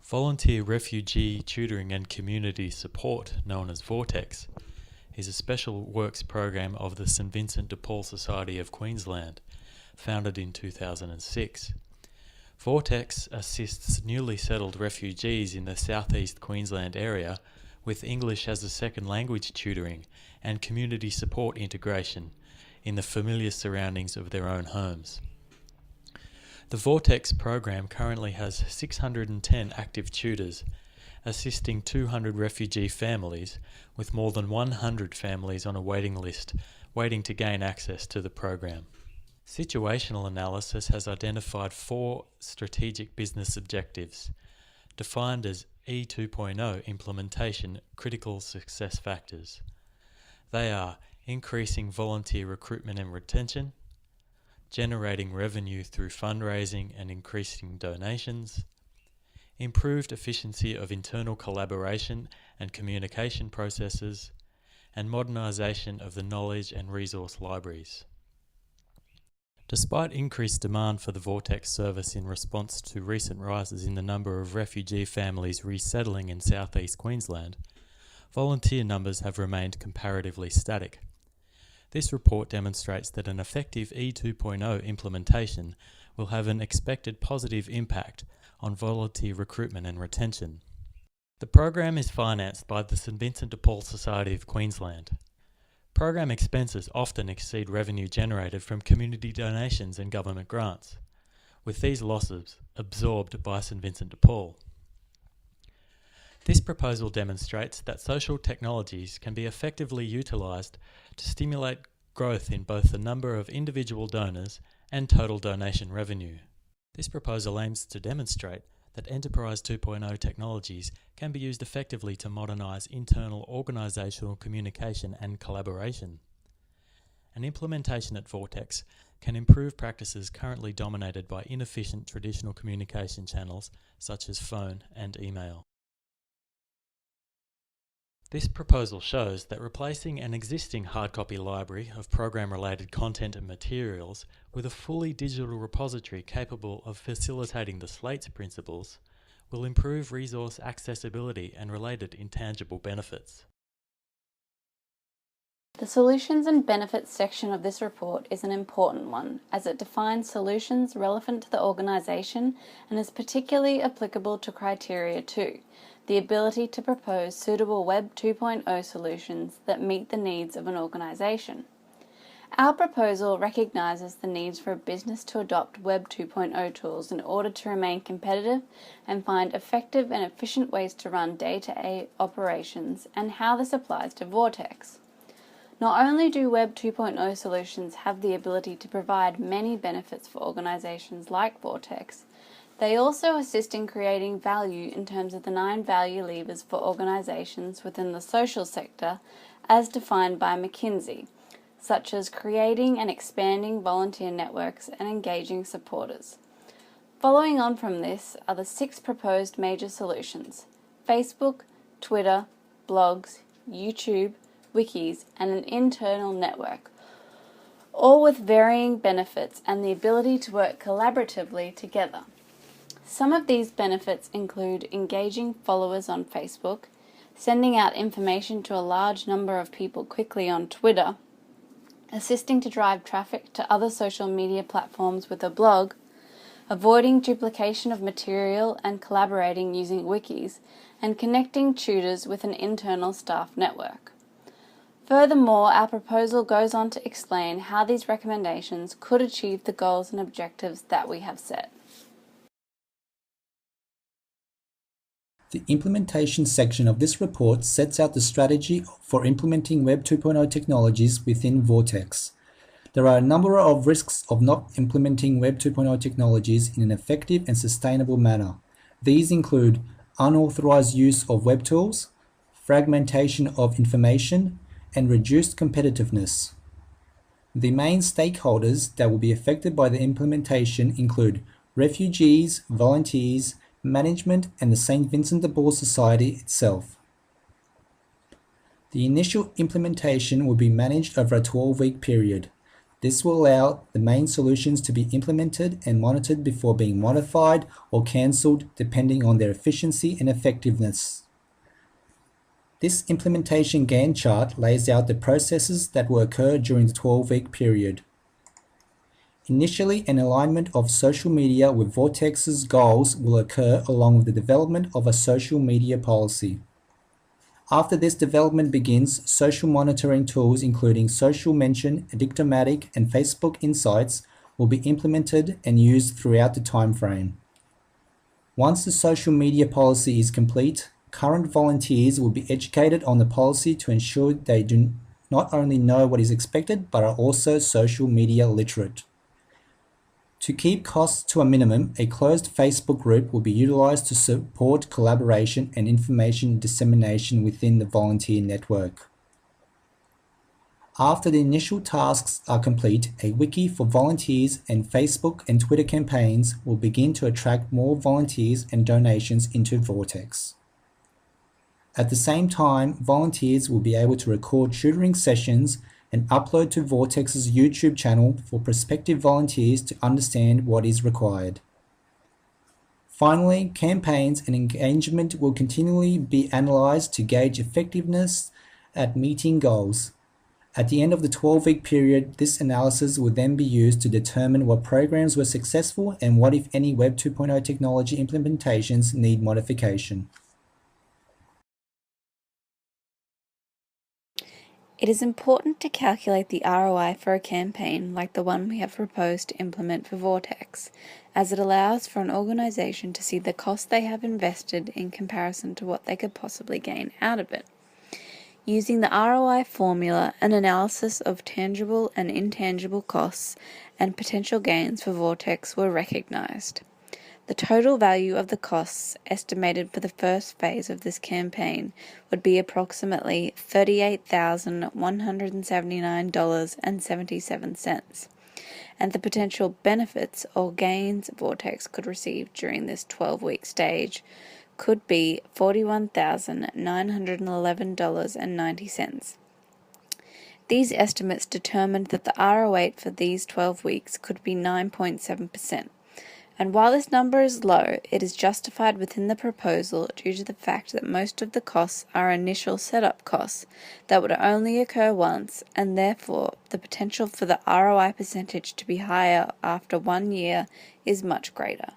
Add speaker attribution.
Speaker 1: Volunteer Refugee Tutoring and Community Support, known as VoRTCS, is a special works program of the St Vincent de Paul Society of Queensland, founded in 2006. VoRTCS assists newly settled refugees in the southeast Queensland area with English as a second language tutoring and community support integration in the familiar surroundings of their own homes. The VoRTCS program currently has 610 active tutors, assisting 200 refugee families, with more than 100 families on a waiting list waiting to gain access to the program. Situational analysis has identified 4 strategic business objectives, defined as E2.0 implementation critical success factors. They are increasing volunteer recruitment and retention, generating revenue through fundraising and increasing donations, improved efficiency of internal collaboration and communication processes, and modernisation of the knowledge and resource libraries. Despite increased demand for the VoRTCS service in response to recent rises in the number of refugee families resettling in southeast Queensland, volunteer numbers have remained comparatively static. This report demonstrates that an effective E2.0 implementation will have an expected positive impact on volunteer recruitment and retention. The program is financed by the St Vincent de Paul Society of Queensland. Program expenses often exceed revenue generated from community donations and government grants, with these losses absorbed by St Vincent de Paul. This proposal demonstrates that social technologies can be effectively utilised to stimulate growth in both the number of individual donors and total donation revenue. This proposal aims to demonstrate that Enterprise 2.0 technologies can be used effectively to modernise internal organisational communication and collaboration. An implementation at VoRTCS can improve practices currently dominated by inefficient traditional communication channels such as phone and email. This proposal shows that replacing an existing hardcopy library of program-related content and materials with a fully digital repository capable of facilitating the SLATES principles will improve resource accessibility and related intangible benefits.
Speaker 2: The Solutions and Benefits section of this report is an important one, as it defines solutions relevant to the organisation and is particularly applicable to Criteria 2, the ability to propose suitable Web 2.0 solutions that meet the needs of an organisation. Our proposal recognises the needs for a business to adopt Web 2.0 tools in order to remain competitive and find effective and efficient ways to run day-to-day operations, and how this applies to VoRTCS. Not only do Web 2.0 solutions have the ability to provide many benefits for organisations like VoRTCS, they also assist in creating value in terms of the 9 value levers for organisations within the social sector as defined by McKinsey, such as creating and expanding volunteer networks and engaging supporters. Following on from this are the 6 proposed major solutions: Facebook, Twitter, blogs, YouTube, wikis, and an internal network, all with varying benefits and the ability to work collaboratively together. Some of these benefits include engaging followers on Facebook, sending out information to a large number of people quickly on Twitter, assisting to drive traffic to other social media platforms with a blog, avoiding duplication of material and collaborating using wikis, and connecting tutors with an internal staff network. Furthermore, our proposal goes on to explain how these recommendations could achieve the goals and objectives that we have set.
Speaker 3: The implementation section of this report sets out the strategy for implementing Web 2.0 technologies within VoRTCS. There are a number of risks of not implementing Web 2.0 technologies in an effective and sustainable manner. These include unauthorized use of web tools, fragmentation of information, and reduced competitiveness. The main stakeholders that will be affected by the implementation include refugees, volunteers, management, and the St Vincent de Paul Society itself. The initial implementation will be managed over a 12-week period. This will allow the main solutions to be implemented and monitored before being modified or cancelled depending on their efficiency and effectiveness. This implementation Gantt chart lays out the processes that will occur during the 12-week period. Initially, an alignment of social media with VoRTCS's goals will occur along with the development of a social media policy. After this development begins, social monitoring tools including Social Mention, Addictomatic, and Facebook Insights will be implemented and used throughout the timeframe. Once the social media policy is complete, current volunteers will be educated on the policy to ensure they do not only know what is expected, but are also social media literate. To keep costs to a minimum, a closed Facebook group will be utilized to support collaboration and information dissemination within the volunteer network. After the initial tasks are complete, a wiki for volunteers and Facebook and Twitter campaigns will begin to attract more volunteers and donations into VoRTCS. At the same time, volunteers will be able to record tutoring sessions and upload to VoRTCS's YouTube channel for prospective volunteers to understand what is required. Finally, campaigns and engagement will continually be analyzed to gauge effectiveness at meeting goals. At the end of the 12-week period, this analysis will then be used to determine what programs were successful and what, if any, Web 2.0 technology implementations need modification.
Speaker 2: It is important to calculate the ROI for a campaign like the one we have proposed to implement for VoRTCS, as it allows for an organisation to see the cost they have invested in comparison to what they could possibly gain out of it. Using the ROI formula, an analysis of tangible and intangible costs and potential gains for VoRTCS were recognised. The total value of the costs estimated for the first phase of this campaign would be approximately $38,179.77, and the potential benefits or gains VoRTCS could receive during this 12-week stage could be $41,911.90. These estimates determined that the ROI for these 12 weeks could be 9.7%. And while this number is low, it is justified within the proposal due to the fact that most of the costs are initial setup costs that would only occur once, and therefore the potential for the ROI percentage to be higher after 1 year is much greater.